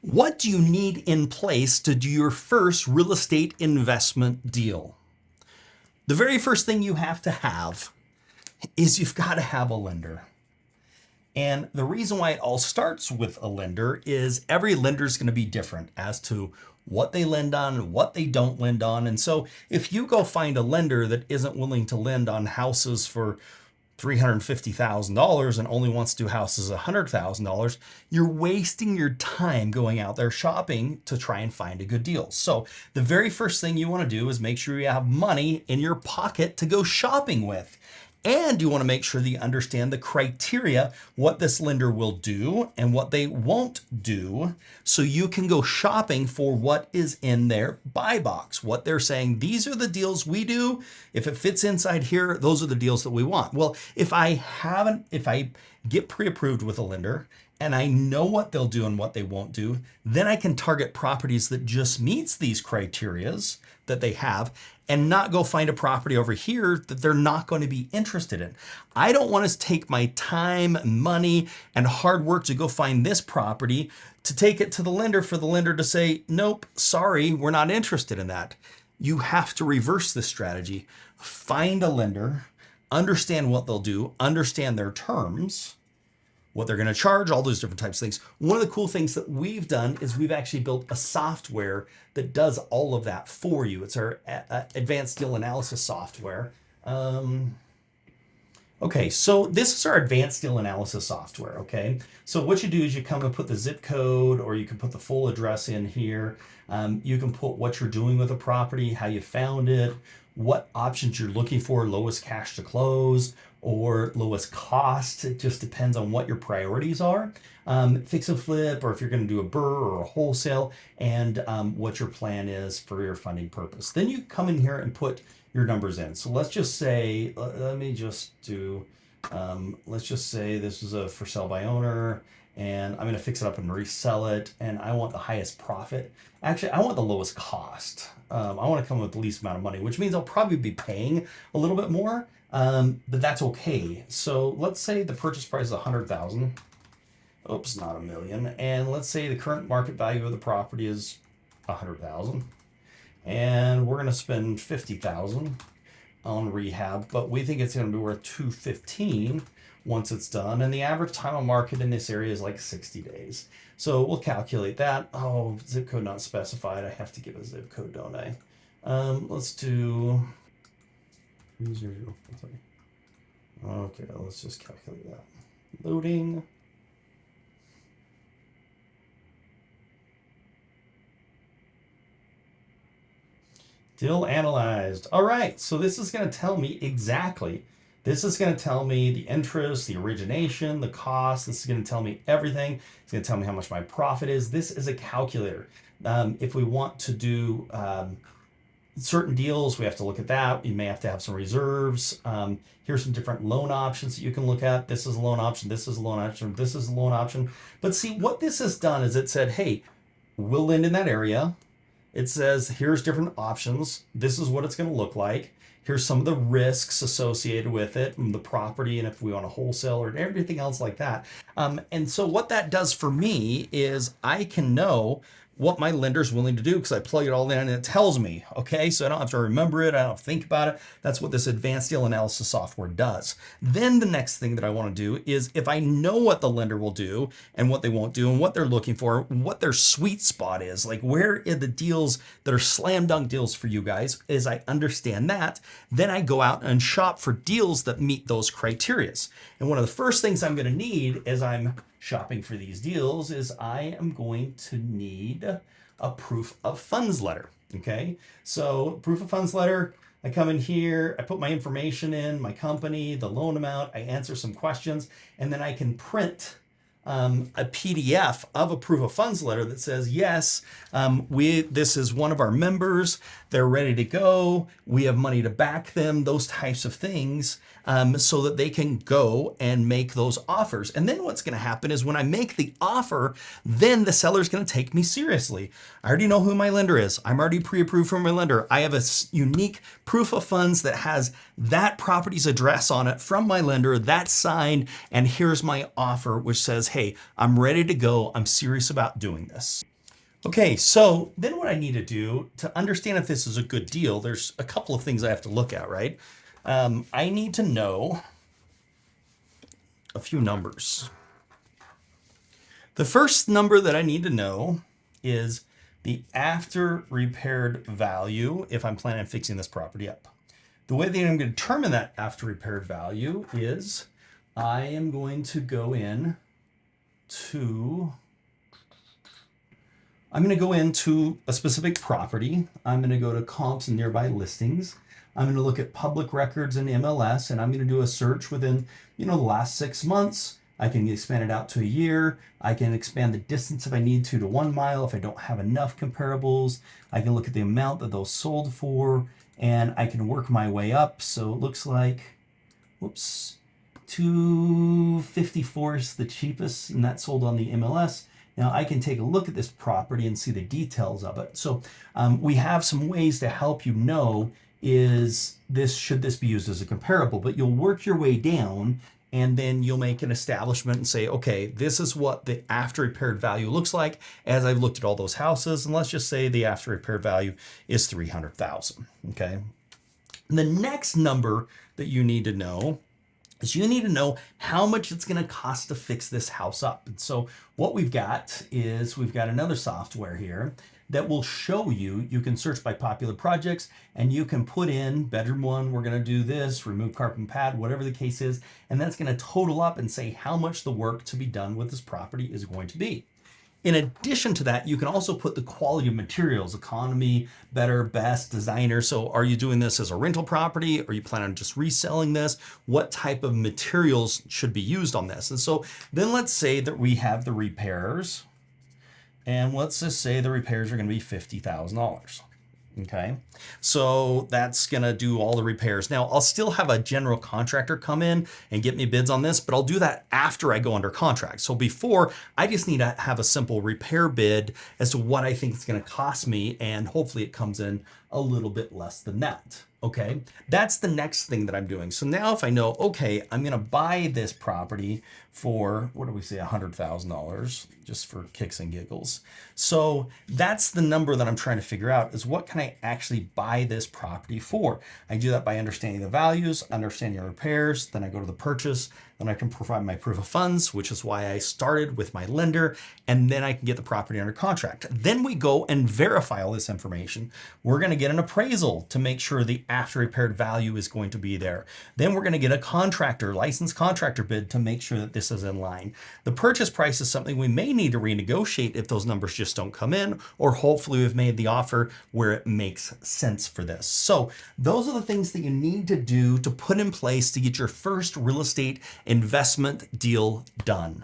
What do you need in place to do your first real estate investment deal? The very first thing you have to have is you've got to have a lender. And the reason why it all starts with a lender is every lender is going to be different as to what they lend on, what they don't lend on. And so if you go find a lender that isn't willing to lend on houses for $350,000 and only wants to do houses $100,000, you're wasting your time going out there shopping to try and find a good deal. So the very first thing you want to do is make sure you have money in your pocket to go shopping with. And you want to make sure that you understand the criteria, what this lender will do and what they won't do, so you can go shopping for what is in their buy box, what they're saying, these are the deals we do. If it fits inside here, those are the deals that we want. Well, if I get pre-approved with a lender and I know what they'll do and what they won't do, then I can target properties that just meets these criterias that they have and not go find a property over here that they're not going to be interested in. I don't want to take my time, money, and hard work to go find this property to take it to the lender for the lender to say, nope, sorry, we're not interested in that. You have to reverse this strategy. Find a lender, understand what they'll do, understand their terms, what they're going to charge, all those different types of things. One of the cool things that we've done is we've actually built a software that does all of that for you. It's our advanced deal analysis software. Okay, so this is our advanced deal analysis software, okay? So what you do is you come and put the zip code, or you can put the full address in here. You can put what you're doing with a property, how you found it, what options you're looking for, lowest cash to close, or lowest cost. It just depends on what your priorities are. Fix and flip, or if you're going to do a BRRRR or a wholesale, and what your plan is for your funding purpose. Then you come in here and put your numbers in. So let's just say, let's just say this is a for sale by owner, and I'm going to fix it up and resell it, and I want the highest profit. Actually, I want the lowest cost. I want to come with the least amount of money, which means I'll probably be paying a little bit more, but that's okay. So let's say the purchase price is 100,000. Oops, not a million. And let's say the current market value of the property is 100,000. And we're going to spend 50,000 on rehab, but we think it's going to be worth 215 once it's done. And the average time on market in this area is like 60 days. So we'll calculate that. Oh, zip code not specified. I have to give a zip code, don't I? Let's do 300. Okay, let's just calculate that. Loading. Deal analyzed. All right, so this is going to tell me exactly. This is going to tell me the interest, the origination, the cost. This is going to tell me everything. It's going to tell me how much my profit is. This is a calculator. If we want to do certain deals, we have to look at that. You may have to have some reserves. Here's some different loan options that you can look at. This is a loan option. This is a loan option. This is a loan option. But see, what this has done is it said, hey, we'll lend in that area. It says, here's different options. This is what it's going to look like. Here's some of the risks associated with it, and the property, and if we want a wholesale or everything else like that. And so what that does for me is I can know what my lender's willing to do because I plug it all in and it tells me, okay? So I don't have to remember it. I don't have to think about it. That's what this advanced deal analysis software does. Then the next thing that I want to do is if I know what the lender will do and what they won't do and what they're looking for, what their sweet spot is, like where are the deals that are slam dunk deals for you guys, is I understand that. Then I go out and shop for deals that meet those criterias. And one of the first things I'm going to need as I'm shopping for these deals is I am going to need a proof of funds letter. Okay, so proof of funds letter, I come in here, I put my information in, my company, the loan amount, I answer some questions, and then I can print a PDF of a proof of funds letter that says, yes, this is one of our members, they're ready to go, we have money to back them, those types of things, so that they can go and make those offers. And then what's going to happen is when I make the offer, then the seller's going to take me seriously. I already know who my lender is. I'm already pre-approved from my lender. I have a unique proof of funds that has that property's address on it from my lender, that's signed, and here's my offer, which says, hey, I'm ready to go. I'm serious about doing this. Okay, so then what I need to do to understand if this is a good deal, there's a couple of things I have to look at, right? I need to know a few numbers. The first number that I need to know is the after repaired value if I'm planning on fixing this property up. The way that I'm going to determine that after repaired value is I am going to go in to I'm going to go into a specific property. I'm going to go to comps and nearby listings. I'm going to look at public records in MLS, and I'm going to do a search within, the last 6 months. I can expand it out to a year. I can expand the distance if I need to 1 mile if I don't have enough comparables. I can look at the amount that those sold for, and I can work my way up. So it looks like, whoops, 254 is the cheapest, and that sold on the MLS. Now I can take a look at this property and see the details of it. So we have some ways to help you know should this be used as a comparable, but you'll work your way down and then you'll make an establishment and say, okay, this is what the after repaired value looks like as I've looked at all those houses. And let's just say the after repaired value is 300,000. Okay. And the next number that you need to know is you need to know how much it's going to cost to fix this house up. And so what we've got is we've got another software here that will show you can search by popular projects and you can put in bedroom one, we're going to do this, remove carpet and pad, whatever the case is. And that's going to total up and say how much the work to be done with this property is going to be. In addition to that, you can also put the quality of materials, economy, better, best, designer. So are you doing this as a rental property? Are you planning on just reselling this? What type of materials should be used on this? And so then let's say that we have the repairs, and let's just say the repairs are going to be $50,000. Okay, so that's going to do all the repairs. Now, I'll still have a general contractor come in and get me bids on this, but I'll do that after I go under contract. So before, I just need to have a simple repair bid as to what I think it's going to cost me, and hopefully it comes in a little bit less than that. Okay, that's the next thing that I'm doing. So now if I know, okay, I'm going to buy this property for, what do we say, $100,000 just for kicks and giggles. So that's the number that I'm trying to figure out is what can I actually buy this property for? I do that by understanding the values, understanding the repairs, then I go to the purchase, then I can provide my proof of funds, which is why I started with my lender, and then I can get the property under contract. Then we go and verify all this information. We're going to get an appraisal to make sure the after repaired value is going to be there. Then we're going to get a licensed contractor bid to make sure that this is in line. The purchase price is something we may need to renegotiate if those numbers just don't come in, or hopefully we've made the offer where it makes sense for this. So those are the things that you need to do to put in place to get your first real estate investment deal done.